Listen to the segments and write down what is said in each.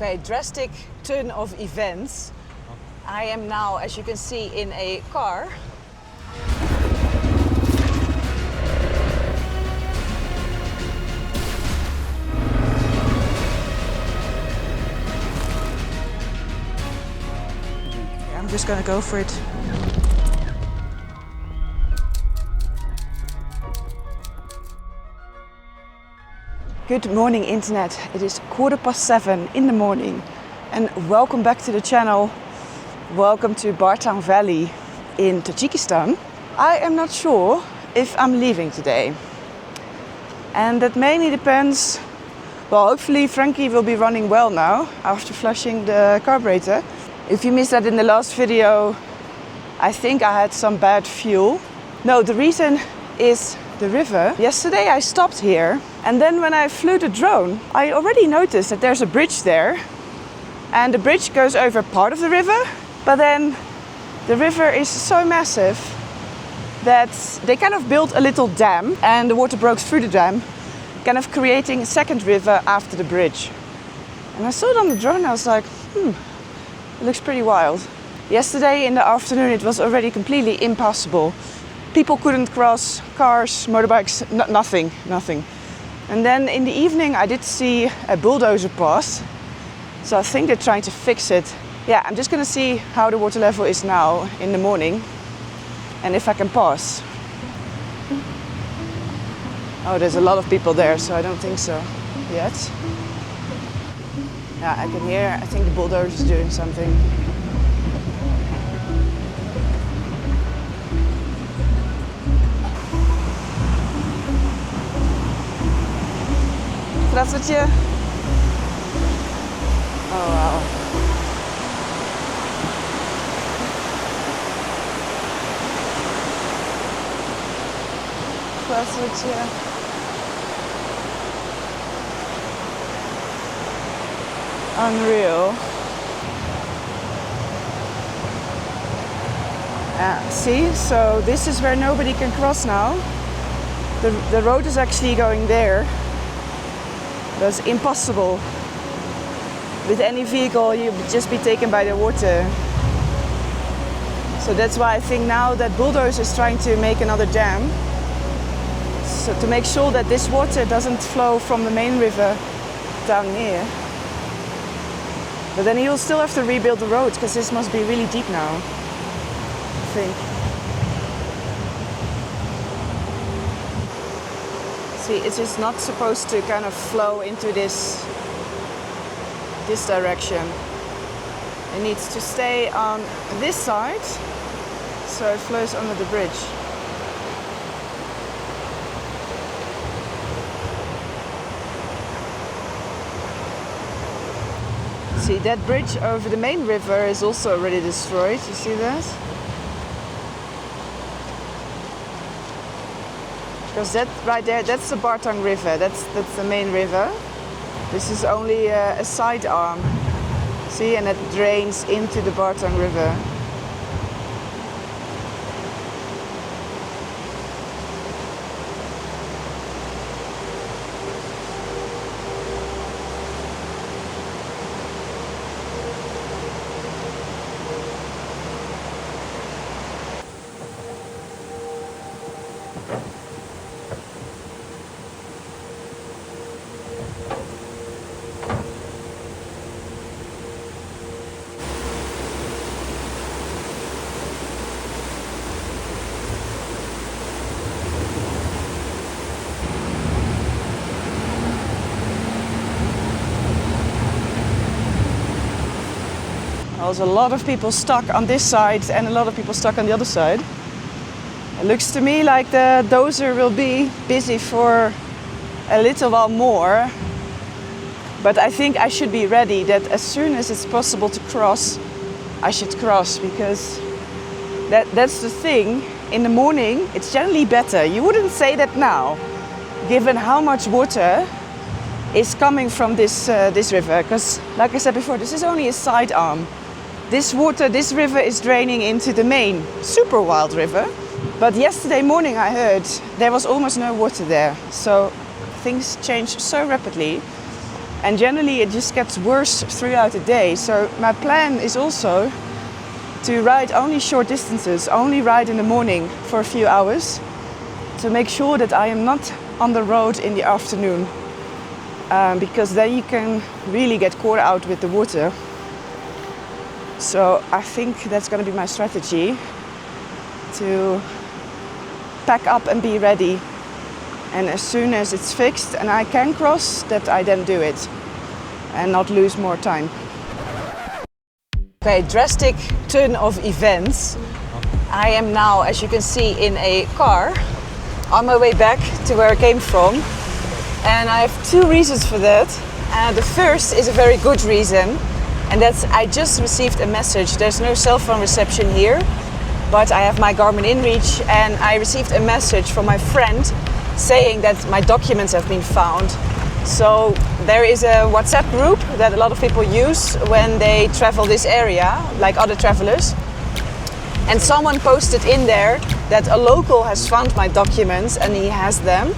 Okay, drastic turn of events. I am now, as you can see, in a car. I'm just gonna go for it. Good morning, Internet. It is 7:15 in the morning and welcome back to the channel. Welcome to Bartang Valley in Tajikistan. I am not sure if I'm leaving today. And that mainly depends, well, hopefully Frankie will be running well now after flushing the carburetor. If you missed that in the last video, I think I had some bad fuel. No, the reason is the river. Yesterday I stopped here, and then when I flew the drone, I already noticed that there's a bridge there, and the bridge goes over part of the river, but then the river is so massive that they kind of built a little dam, and the water broke through the dam, kind of creating a second river after the bridge. And I saw it on the drone and I was like, it looks pretty wild. Yesterday in the afternoon it was already completely impassable. People couldn't cross, cars, motorbikes, nothing. And then in the evening I did see a bulldozer pass. So I think they're trying to fix it. Yeah, I'm just gonna see how the water level is now in the morning and if I can pass. Oh, there's a lot of people there, so I don't think so yet. Yeah, I can hear, I think the bulldozer is doing something. Здравствуйте. Oh wow. Здравствуйте. Unreal. See, so this is where nobody can cross now. The road is actually going there. That's impossible. With any vehicle, you would just be taken by the water. So that's why I think now that bulldozer is trying to make another dam. So to make sure that this water doesn't flow from the main river down here. But then you'll still have to rebuild the road because this must be really deep now, I think. See, it's just not supposed to kind of flow into this direction. It needs to stay on this side, so it flows under the bridge. See, that bridge over the main river is also already destroyed. You see that? Because that right there, that's the Bartang River. That's the main river. This is only a side arm. See, and it drains into the Bartang River. There's a lot of people stuck on this side and a lot of people stuck on the other side. It looks to me like the dozer will be busy for a little while more. But I think I should be ready that as soon as it's possible to cross, I should cross, because that's the thing. In the morning, it's generally better. You wouldn't say that now, given how much water is coming from this river. Because, like I said before, this is only a side arm. This river is draining into the main, super wild river. But yesterday morning I heard there was almost no water there. So things change so rapidly. And generally it just gets worse throughout the day. So my plan is also to ride only short distances, only ride in the morning for a few hours to make sure that I am not on the road in the afternoon. Because then you can really get caught out with the water. So I think that's going to be my strategy, to pack up and be ready. And as soon as it's fixed and I can cross, that I then do it and not lose more time. Okay, drastic turn of events. I am now, as you can see, in a car on my way back to where I came from. And I have two reasons for that. The first is a very good reason, and that's I just received a message. There's no cell phone reception here, but I have my Garmin InReach, and I received a message from my friend saying that my documents have been found. So there is a WhatsApp group that a lot of people use when they travel this area, like other travelers. And someone posted in there that a local has found my documents and he has them.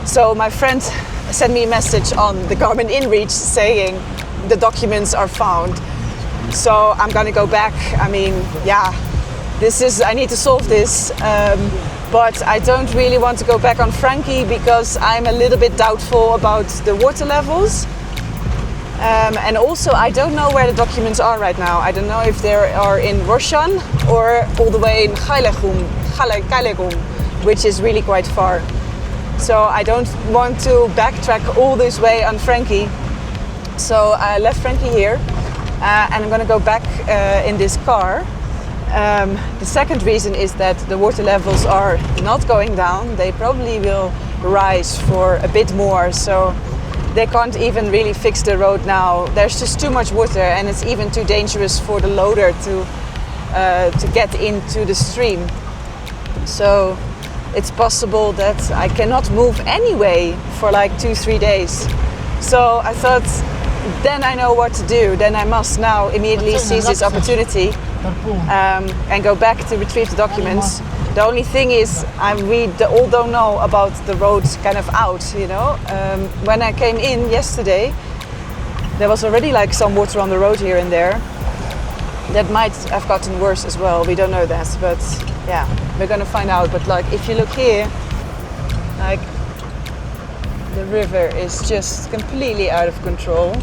So my friend sent me a message on the Garmin InReach saying the documents are found. So I'm gonna go back. I mean, yeah, I need to solve this. But I don't really want to go back on Frankie because I'm a little bit doubtful about the water levels. And also I don't know where the documents are right now. I don't know if they are in Roshan or all the way in Kailegum, which is really quite far. So I don't want to backtrack all this way on Frankie. So I left Frankie here and I'm going to go back in this car. The second reason is that the water levels are not going down. They probably will rise for a bit more. So they can't even really fix the road now. There's just too much water and it's even too dangerous for the loader to get into the stream. So it's possible that I cannot move anyway for like 2-3 days. So I thought, then I know what to do. Then I must now immediately seize this opportunity and go back to retrieve the documents. The only thing is, we all don't know about the road kind of out, you know. When I came in yesterday, there was already like some water on the road here and there. That might have gotten worse as well, we don't know that, but yeah, we're gonna find out. But like, if you look here, like, the river is just completely out of control.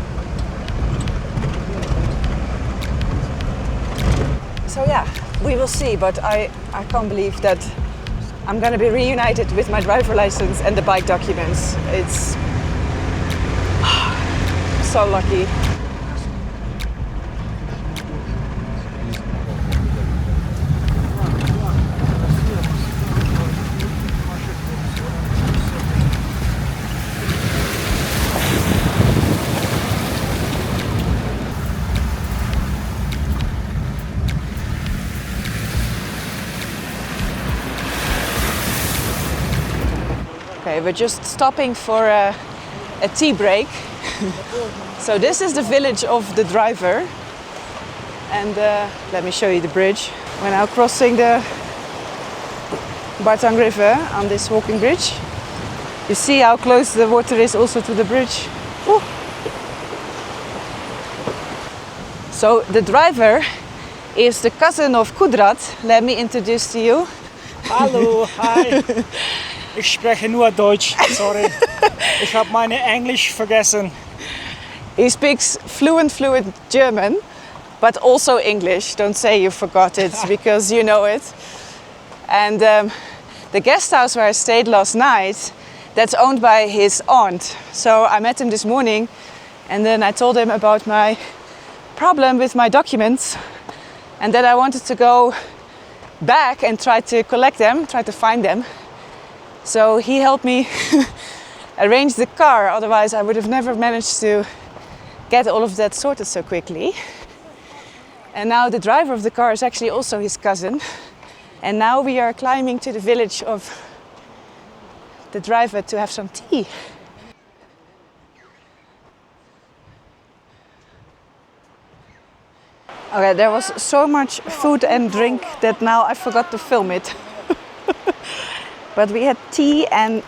So yeah, we will see, but I can't believe that I'm gonna be reunited with my driver license and the bike documents. It's so lucky. Okay, we're just stopping for a tea break. So this is the village of the driver. And let me show you the bridge. We're now crossing the Bartang River on this walking bridge. You see how close the water is also to the bridge. Ooh. So the driver is the cousin of Kudrat. Let me introduce to you. Hallo, hi. Ich spreche nur Deutsch, sorry. Ich habe meine Englisch vergessen. He speaks fluent German, but also English. Don't say you forgot it, because you know it. And the guest house where I stayed last night, that's owned by his aunt. So I met him this morning, and then I told him about my problem with my documents, and that I wanted to go back and try to collect them, try to find them. So he helped me arrange the car, otherwise I would have never managed to get all of that sorted so quickly. And now the driver of the car is actually also his cousin. And now we are climbing to the village of the driver to have some tea. Okay, there was so much food and drink that now I forgot to film it. But we had tea and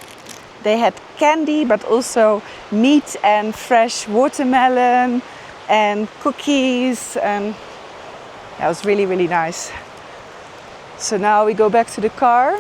They had candy, but also meat and fresh watermelon and cookies, and that was really, really nice. So now we go back to the car.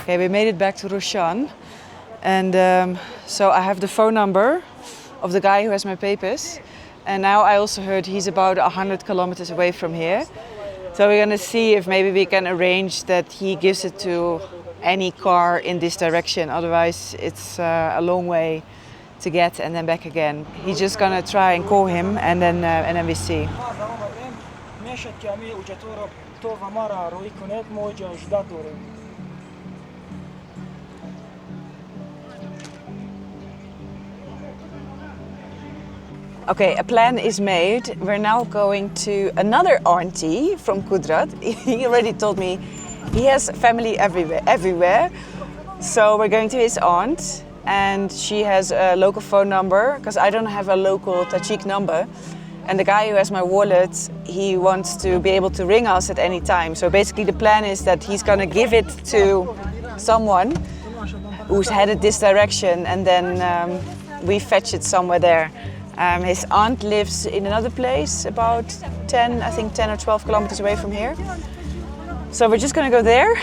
Okay, we made it back to Roshan, and so I have the phone number of the guy who has my papers, and now I also heard he's about 100 kilometers away from here. So we're gonna see if maybe we can arrange that he gives it to any car in this direction, otherwise it's a long way to get and then back again. He's just gonna try and call him, and then we see. Okay, a plan is made. We're now going to another auntie from Kudrat. He already told me he has family everywhere. So we're going to his aunt, and she has a local phone number because I don't have a local Tajik number. And the guy who has my wallet, he wants to be able to ring us at any time. So basically the plan is that he's gonna give it to someone who's headed this direction, and then we fetch it somewhere there. His aunt lives in another place about 10 or 12 kilometers away from here. So we're just gonna go there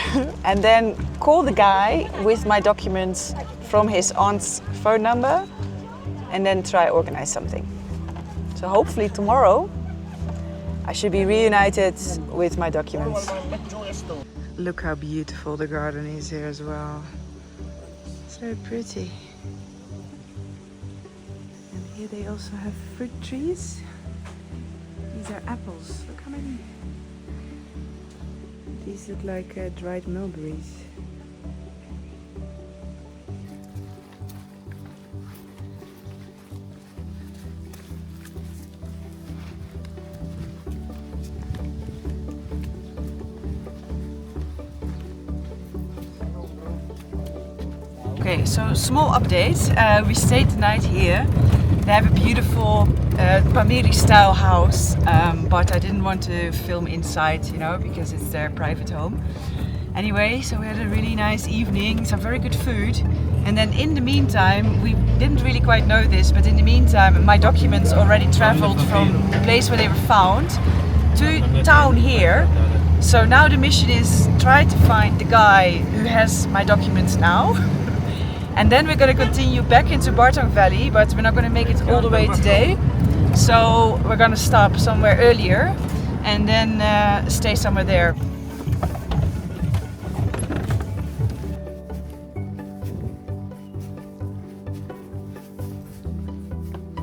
and then call the guy with my documents from his aunt's phone number, and then try organize something. So hopefully tomorrow I should be reunited with my documents. Look how beautiful the garden is here as well. So pretty. And here they also have fruit trees. These are apples. Look how many. These look like dried mulberries. Okay, so small update. We stayed the night here. They have a beautiful Pamiri style house, but I didn't want to film inside, you know, because it's their private home. Anyway, so we had a really nice evening, some very good food. And then in the meantime, we didn't really quite know this, but in the meantime, my documents already traveled from the place where they were found to town here. So now the mission is try to find the guy who has my documents now. And then we're going to continue back into Bartang Valley, but we're not going to make it all the way today. So we're going to stop somewhere earlier and then stay somewhere there.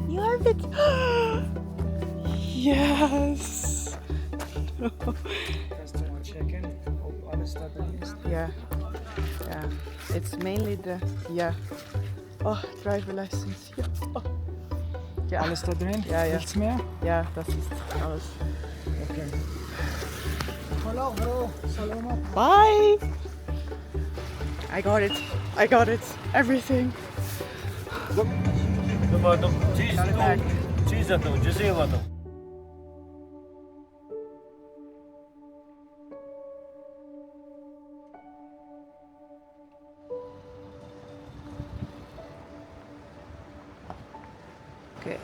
You have it! Yes! Yeah. Yeah. It's mainly the, oh, driver license. Ja. Oh. Ja, alles da drin? Ja, ja. Nichts mehr? Ja, das ist alles. Okay. Hallo, bro. Saloma. Bye! I got it. I got it. Everything. Okay,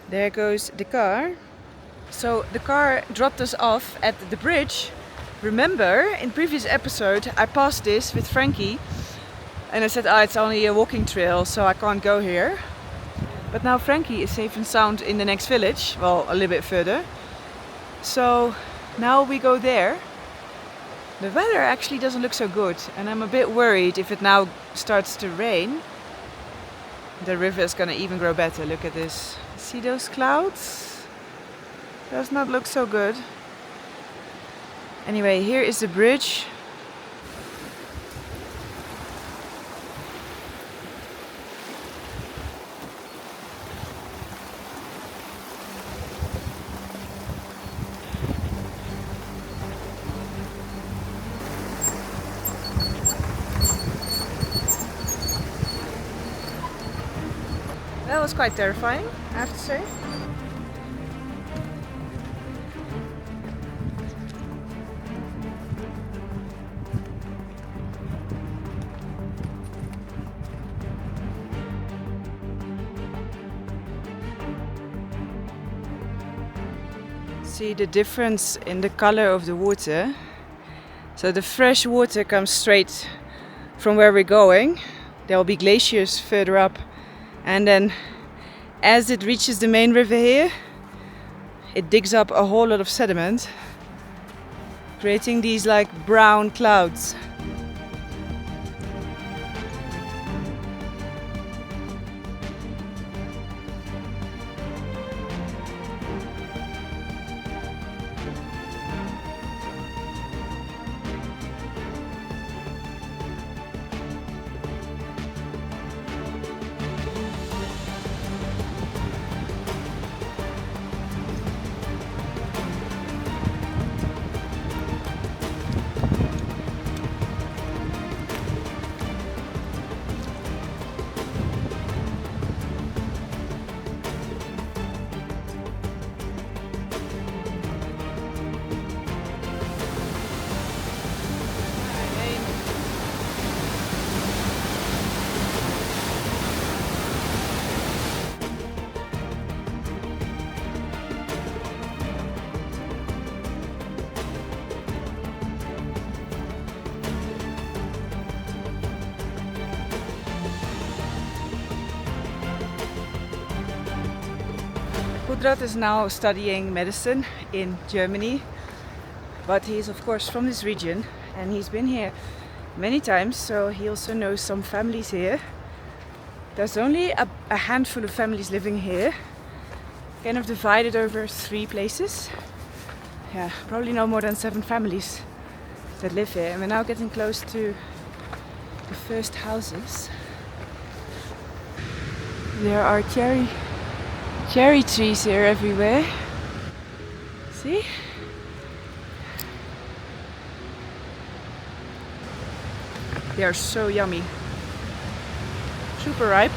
there goes the car. So the car dropped us off at the bridge. Remember, in previous episode I passed this with Frankie and I said, it's only a walking trail, so I can't go here. But now Frankie is safe and sound in the next village, well, a little bit further. So now we go there. The weather actually doesn't look so good, and I'm a bit worried if it now starts to rain. The river is gonna even grow better. Look at this. See those clouds? Does not look so good. Anyway, here is the bridge. was quite terrifying, I have to say. See the difference in the color of the water. So the fresh water comes straight from where we're going. There will be glaciers further up, and then as it reaches the main river here, it digs up a whole lot of sediment, creating these like brown clouds. Kudrat is now studying medicine in Germany, but he is of course from this region and he's been here many times, so he also knows some families here. There's only a handful of families living here, kind of divided over 3 places. Yeah, probably no more than 7 families that live here, and we're now getting close to the first houses. There are cherry trees here everywhere. See? They are so yummy. Super ripe.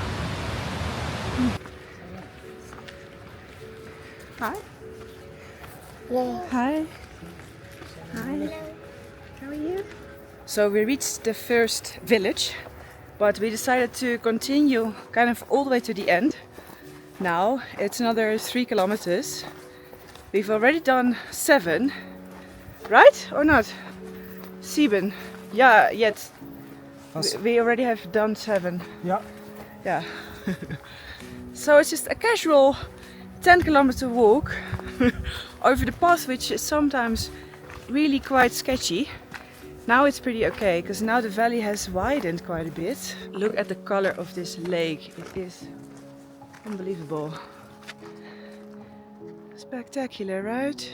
Hi. Hello. Hi. Hi. How are you? So we reached the first village, but we decided to continue kind of all the way to the end. Now it's another 3 kilometers. We've already done 7, right or not? 7. Yeah, yet. We already have done 7. Ja. Yeah. So it's just a casual 10-kilometer walk over the path, which is sometimes really quite sketchy. Now it's pretty okay, because now the valley has widened quite a bit. Look at the color of this lake. It is unbelievable. Spectacular, right?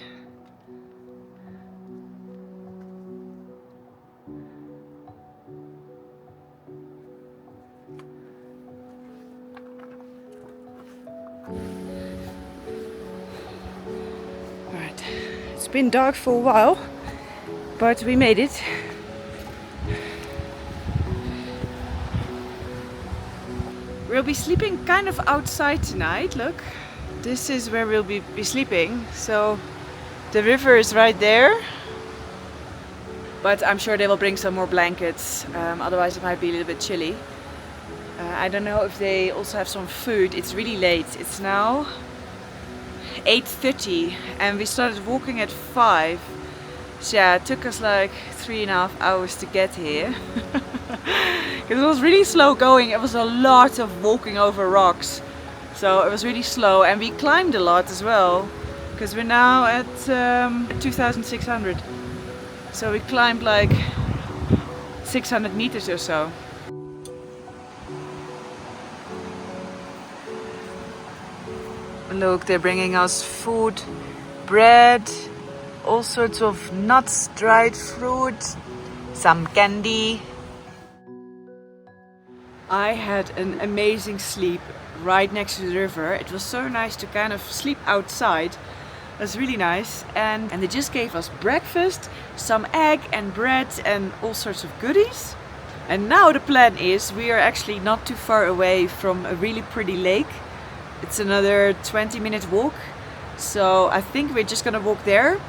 Right. It's been dark for a while, but we made it. We'll be sleeping kind of outside tonight, look. This is where we'll be sleeping. So the river is right there. But I'm sure they will bring some more blankets, otherwise it might be a little bit chilly. I don't know if they also have some food. It's really late. It's now 8:30 and we started walking at 5. So yeah, it took us like 3.5 hours to get here. It was really slow going. It was a lot of walking over rocks. So it was really slow, and we climbed a lot as well, because we're now at 2,600. So we climbed like 600 meters or so. Look, they're bringing us food, bread, all sorts of nuts, dried fruit, some candy. I had an amazing sleep right next to the river. It was so nice to kind of sleep outside. It was really nice. And they just gave us breakfast, some egg and bread and all sorts of goodies. And now the plan is we are actually not too far away from a really pretty lake. It's another 20-minute walk. So I think we're just gonna walk there.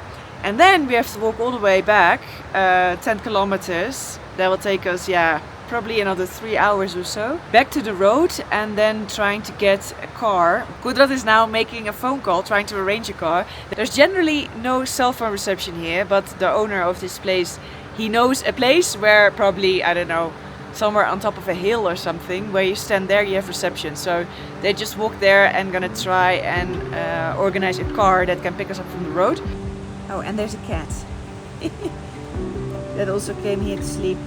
And then we have to walk all the way back, 10 kilometers. That will take us, yeah, probably another 3 hours or so. Back to the road and then trying to get a car. Kudrat is now making a phone call, trying to arrange a car. There's generally no cell phone reception here, but the owner of this place, he knows a place where probably, I don't know, somewhere on top of a hill or something, where you stand there, you have reception. So they just walk there and gonna try and organize a car that can pick us up from the road. Oh, and there's a cat that also came here to sleep.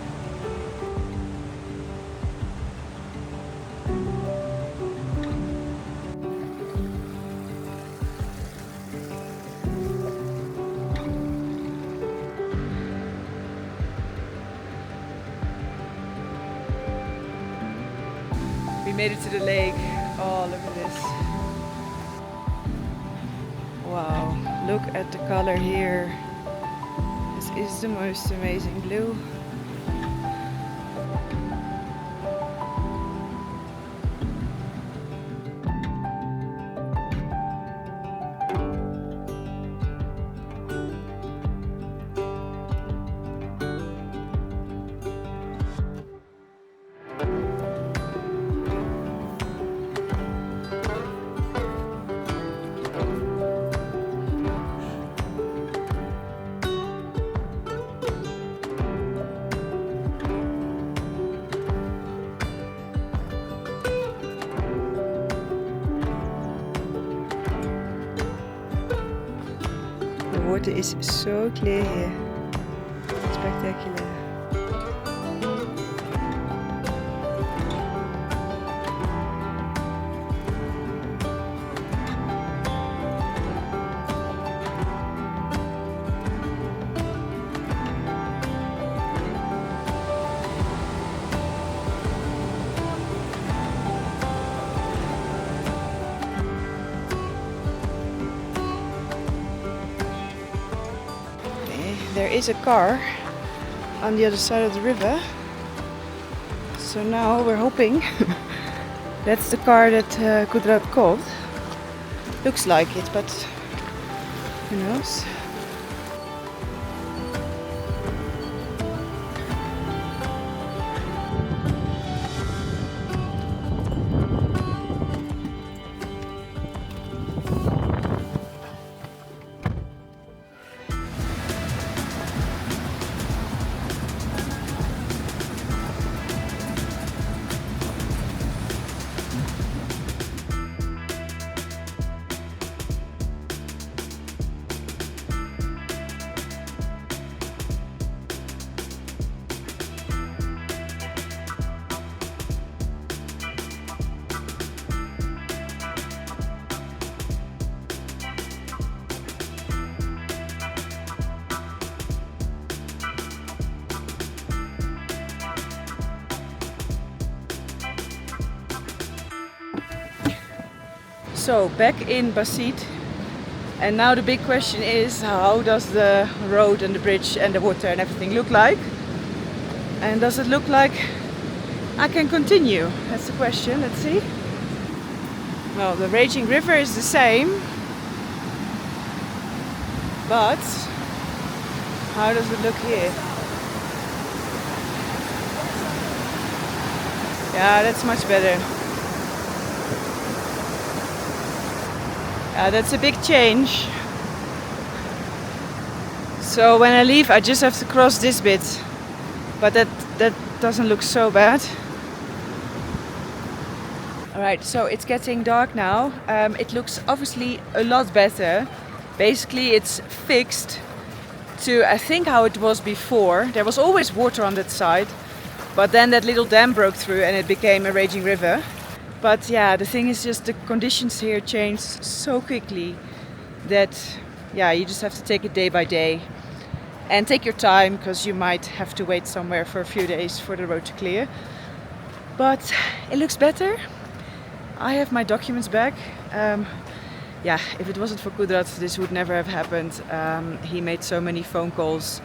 We made it to the lake. Oh, look at this. Wow, look at the color here. This is the most amazing blue. The water is so clear here. Spectacular. There is a car on the other side of the river. So now we're hoping that's the car that Kudrat called. Looks like it, but who knows? So back in Basid, and now the big question is, how does the road and the bridge and the water and everything look like? And does it look like I can continue? That's the question. Let's see. Well, the raging river is the same, but how does it look here? Yeah, that's much better. That's a big change. So when I leave, I just have to cross this bit, but that doesn't look so bad. Alright, so it's getting dark now. It looks obviously a lot better. Basically it's fixed to, I think, how it was before. There was always water on that side, but then that little dam broke through and it became a raging river. But yeah, the thing is just the conditions here change so quickly that, yeah, you just have to take it day by day and take your time, because you might have to wait somewhere for a few days for the road to clear. But it looks better. I have my documents back. Yeah, if it wasn't for Kudrat, this would never have happened. He made so many phone calls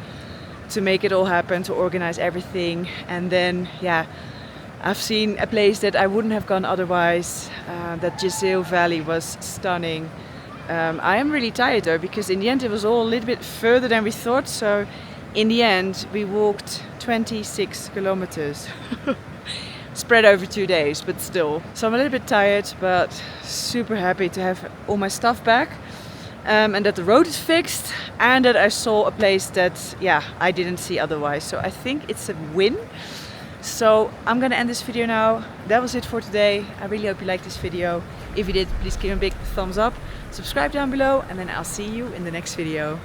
to make it all happen, to organize everything. And then, yeah, I've seen a place that I wouldn't have gone otherwise. That Jezeel Valley was stunning. I am really tired though, because in the end it was all a little bit further than we thought. So in the end we walked 26 kilometers. Spread over 2 days, but still. So I'm a little bit tired, but super happy to have all my stuff back. And that the road is fixed, and that I saw a place that, yeah, I didn't see otherwise. So I think it's a win. So I'm gonna end this video now. That was it for today. I really hope you liked this video. If you did, please give me a big thumbs up. Subscribe down below, and then I'll see you in the next video.